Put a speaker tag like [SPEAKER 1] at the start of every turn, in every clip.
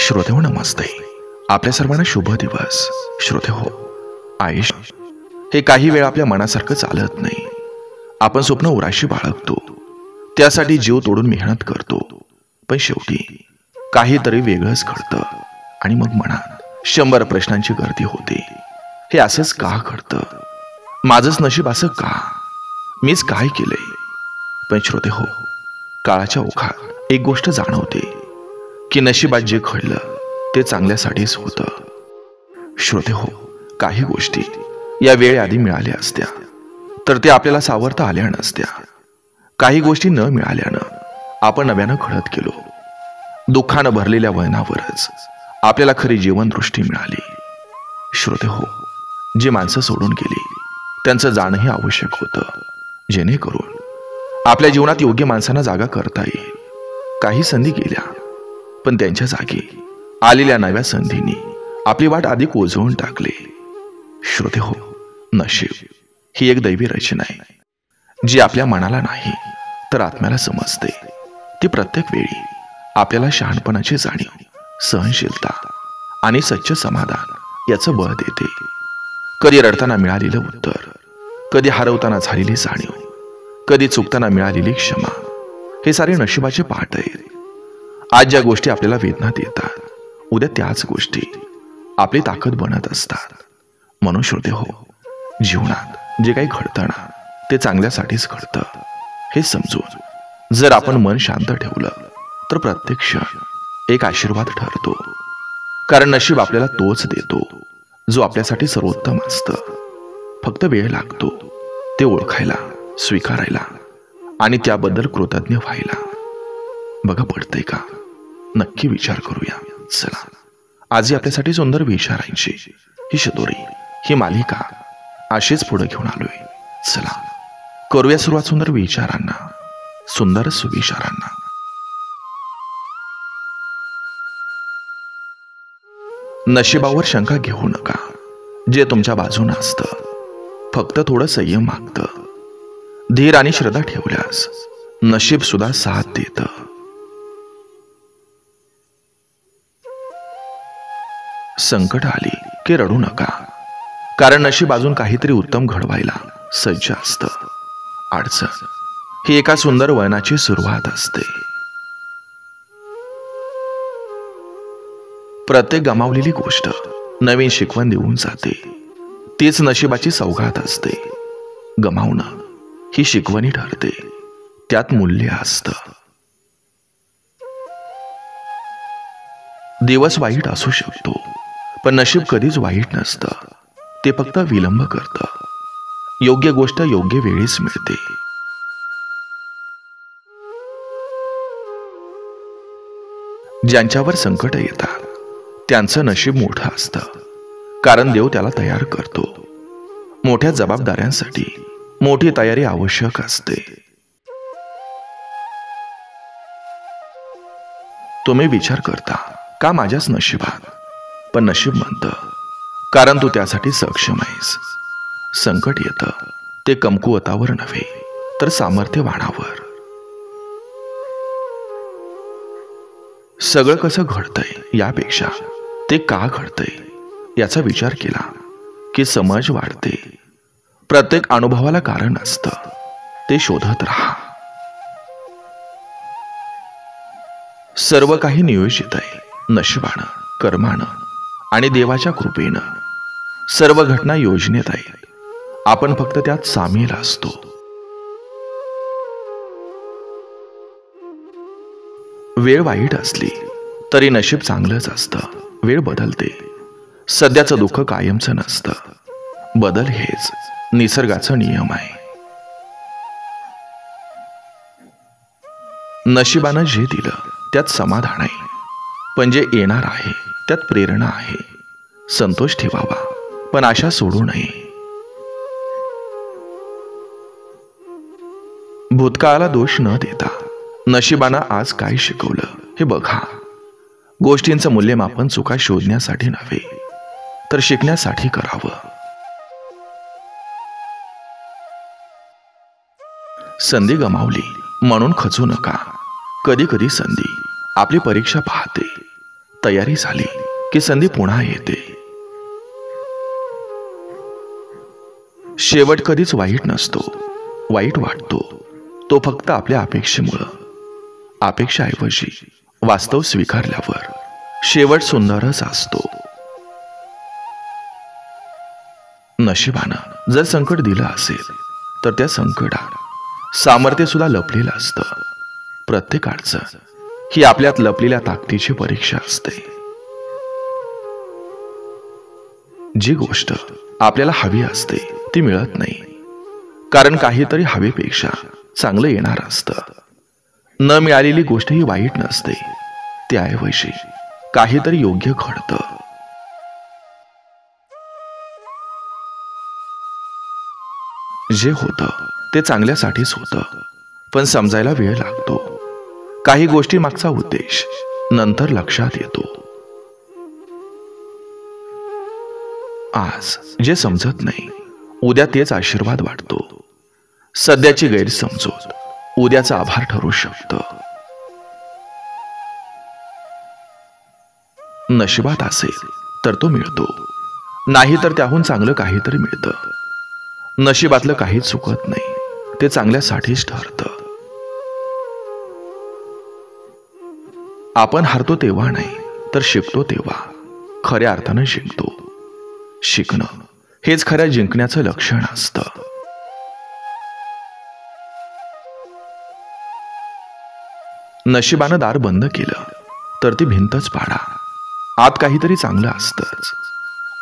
[SPEAKER 1] श्रोते हो नमस्ते. आपल्या सर्वांना शुभ दिवस. श्रोते हो, आयुष्य हे काही वेळा आपल्या मनासारखं चालत नाही. आपण स्वप्न उराशी बाळगतो, त्यासाठी जीव तोडून मेहनत करतो, पण शेवटी काहीतरी वेगळंच घडतं आणि मग मनात 100 प्रश्नांची गर्दी होते. हे असंच का घडतं? माझंच नशीब असं का? मीच काय केलंय? पण श्रोते हो, काळाच्या ओघात एक गोष्ट जाणवते की नशिबात जे घडलं ते चांगल्यासाठीच होतं. श्रोते हो, काही गोष्टी या वेळेआधी मिळाल्या असत्या तर ते आपल्याला सावरता आल्या नसत्या. काही गोष्टी न मिळाल्यानं आपण नव्यानं घडत गेलो. दुःखानं भरलेल्या वळणावरच आपल्याला खरी जीवनदृष्टी मिळाली. श्रोते हो, जी माणसं सोडून गेली त्यांचं जाणंही आवश्यक होतं, जेणेकरून आपल्या जीवनात योग्य माणसांना जागा करता येईल. काही संधी गेल्या, पण त्यांच्या जागी आलेल्या नव्या संधींनी आपली वाट अधिक उजळून टाकली. श्रोते हो, नशीब ही एक दैवी रचना आहे, जी आपल्या मनाला नाही तर आत्म्याला समजते. ती प्रत्येक वेळी आपल्याला शहाणपणाची जाणीव, सहनशीलता आणि सच्च समाधान याचं बळ देते. कधी रडताना मिळालेलं उत्तर, कधी हरवताना झालेली जाणीव, कधी चुकताना मिळालेली क्षमा, हे सारे नशिबाचे पाठ आहेत. आज ज्या गोष्टी आपल्याला वेदना देतात, उद्या त्याच गोष्टी आपली ताकद बनत असतात. म्हणून श्रोते हो, जीवनात जे काही घडतं ना ते चांगल्यासाठीच घडतं हे समजून जर आपण मन शांत ठेवलं तर प्रत्येक क्षण एक आशीर्वाद ठरतो. कारण नशीब आपल्याला तोच देतो जो आपल्यासाठी सर्वोत्तम असतं. फक्त वेळ लागतो ते ओळखायला, स्वीकारायला आणि त्याबद्दल कृतज्ञ व्हायला. बघा, पडतंय का? नक्की विचार करूया. चला, आजही आपल्यासाठी सुंदर विचारांची ही शिदोरी, ही मालिका अशीच पुढे घेऊन आलोय. चला, करूया सुरुवात सुंदर विचारांना, सुंदर सुविचारांना. नशिबावर शंका घेऊ नका. जे तुमच्या बाजूने असतं फक्त थोडं संयम मागतं. धीर आणि श्रद्धा ठेवल्यास नशीब सुद्धा साथ देतं. संकट आली की रडू नका, कारण नशीब अजून काहीतरी उत्तम घडवायला सज्ज असतं. अडचण ही एका सुंदर वळणाची सुरुवात असते. प्रत्येक गमावलेली गोष्ट नवीन शिकवण देऊन जाते. तीच नशिबाची सौगात असते. गमावणं ही शिकवणी ठरते, त्यात मूल्य असतं. दिवस वाईट असू शकतो, पण नशीब कधीच वाईट नसतं. ते फक्त विलंब करतं. योग्य गोष्ट योग्य वेळीच मिळते. ज्यांच्यावर संकट येतात त्यांचं नशीब मोठं असतं, कारण देव त्याला तयार करतो. मोठ्या जबाबदाऱ्यांसाठी मोठी तयारी आवश्यक असते. तुम्ही विचार करता का माझ्याच नशिबात? पण नशीब म्हणतं कारण तू त्यासाठी सक्षम आहेस. संकट येतं ते कमकुवतावर नव्हे तर सामर्थ्यवानावर. सगळं कसं घडतंय यापेक्षा ते का घडतंय याचा विचार केला की समज वाढते. प्रत्येक अनुभवाला कारण असतं, ते शोधत राहा. सर्व काही नियोजित आहे. नशिबानं, कर्मानं आणि देवाच्या कृपेनं सर्व घटना योजनेत आहेत. आपण फक्त त्यात सामील असतो. वेळ वाईट असली तरी नशीब चांगलंच असतं. वेळ बदलते. सध्याचं दुःख कायमचं नसतं. बदल हेच निसर्गाचा नियम आहे. नशिबानं जे दिलं त्यात समाधान आहे, पण जे येणार आहे त्यात प्रेरणा आहे. संतोष ठेवावा, पण आशा सोडू नये. भूतकाळाला दोष न देता नशिबानं आज काय शिकवलं हे बघा. गोष्टींचं मूल्यमापन चुका शोधण्यासाठी नव्हे तर शिकण्यासाठी करावं. संधी गमावली म्हणून खचू नका. कधी कधी संधी आपली परीक्षा पाहते. तयारी झाली की संधी पुन्हा येते. शेवट कधीच वाईट नसतो. वाईट वाटतो तो फक्त आपल्या अपेक्षेमुळं. अपेक्षाऐवजी वास्तव स्वीकारल्यावर शेवट सुंदरच असतो. नशिबानं जर संकट दिलं असेल तर त्या संकटात सामर्थ्य सुद्धा लपलेलं असतं. प्रत्येक अडचण ही आपल्यात लपलेल्या ताकदीची परीक्षा असते. जी गोष्ट आपल्याला हवी असते ती मिळत नाही, कारण काहीतरी हवेपेक्षा चांगलं येणार असतं. न मिळालेली गोष्ट ही वाईट नसते, त्याऐवजी काहीतरी योग्य घडतं. जे होतं ते चांगल्यासाठीच होतं, पण समजायला वेळ लागतो. काही गोष्टी मागचा उद्देश नंतर लक्षात येतो. आज जे समजत नाही उद्या तेच आशीर्वाद वाटतो. सध्याची गैरसमजूत उद्याचा आभार ठरू शकतं. नशिबात असेल तर तो मिळतो, नाही तर त्याहून चांगलं काहीतरी मिळतं. नशिबातलं काहीच चुकत नाही, ते चांगल्यासाठीच ठरतं. आपण हारतो तेव्हा नाही तर शिकतो तेव्हा खऱ्या अर्थानं शिकतो. शिकणं हेच खऱ्या जिंकण्याचं लक्षण असतं. नशिबानं दार बंद केलं तर ती भिंतच पाडा. आत काहीतरी चांगलं असतंच.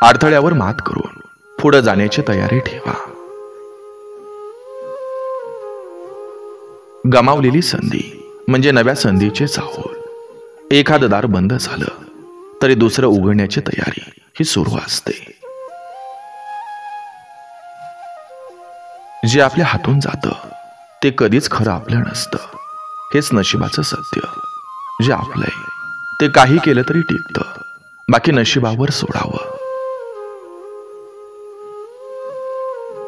[SPEAKER 1] अडथळ्यावर मात करून पुढे जाण्याची तयारी ठेवा. गमावलेली संधी म्हणजे नव्या संधीचे चाहूल. एखादं दार बंद झालं तरी दुसरं उघडण्याची तयारी ही सुरू असते. जे आपल्या हातून जातं ते कधीच खरं आपलं नसतं. हेच नशिबाचं सत्य. जे आपलंय ते काही केलं तरी टिकतं, बाकी नशिबावर सोडावं.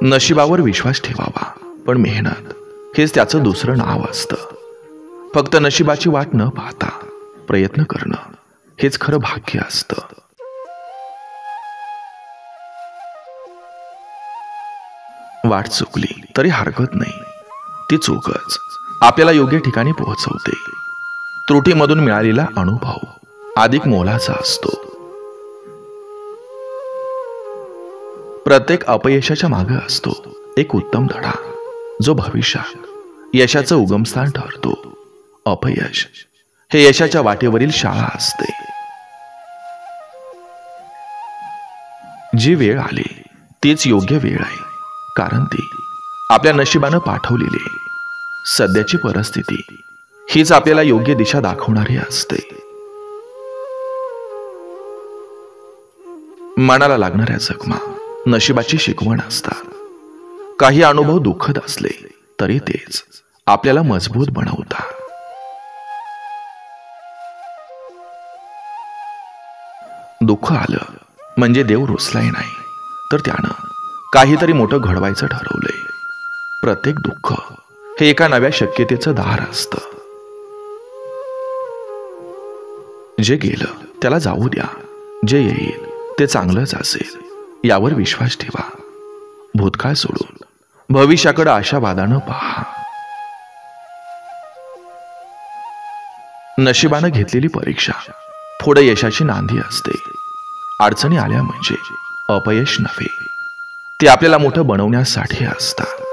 [SPEAKER 1] नशिबावर विश्वास ठेवावा, पण मेहनत हेच त्याचं दुसरं नाव असतं. फक्त नशिबाची वाट न पाहता प्रयत्न करणं हेच खरं भाग्य असतं. वाट चुकली तरी हरकत नाही, ती चूकच आपल्याला योग्य ठिकाणी पोहोचवते. त्रुटीमधून मिळालेला अनुभव अधिक मोलाचा असतो. प्रत्येक अपयशाच्या मागे असतो एक उत्तम धडा, जो भविष्यात यशाचं उगमस्थान ठरतो. अपयश हे यशाच्या वाटेवरील शाळा असते. जी वेळ आली तीच योग्य वेळ आहे, कारण ती आपल्या नशिबानं पाठवलेली. सध्याची परिस्थिती हीच आपल्याला योग्य दिशा दाखवणारी असते. मनाला लागणाऱ्या जखमा नशिबाची शिकवण असतात. काही अनुभव दुःखद असले तरी तेच आपल्याला मजबूत बनवतात. दुःख आलं म्हणजे देव रुसलाय नाही, तर त्यानं काहीतरी मोठं घडवायचं ठरवलंय. प्रत्येक दुःख हे एका नव्या शक्यतेचं दार असतं. जे गेलं त्याला जाऊ द्या. जे येईल ते चांगलंच असेल यावर विश्वास ठेवा. भूतकाळ सोडून भविष्याकडे आशावादानं पहा. नशिबानं घेतलेली परीक्षा पुढे यशाची नांदी असते. अडचणी आल्या म्हणजे अपयश नव्हे, ते आपल्याला मोठं बनवण्यासाठी असतात.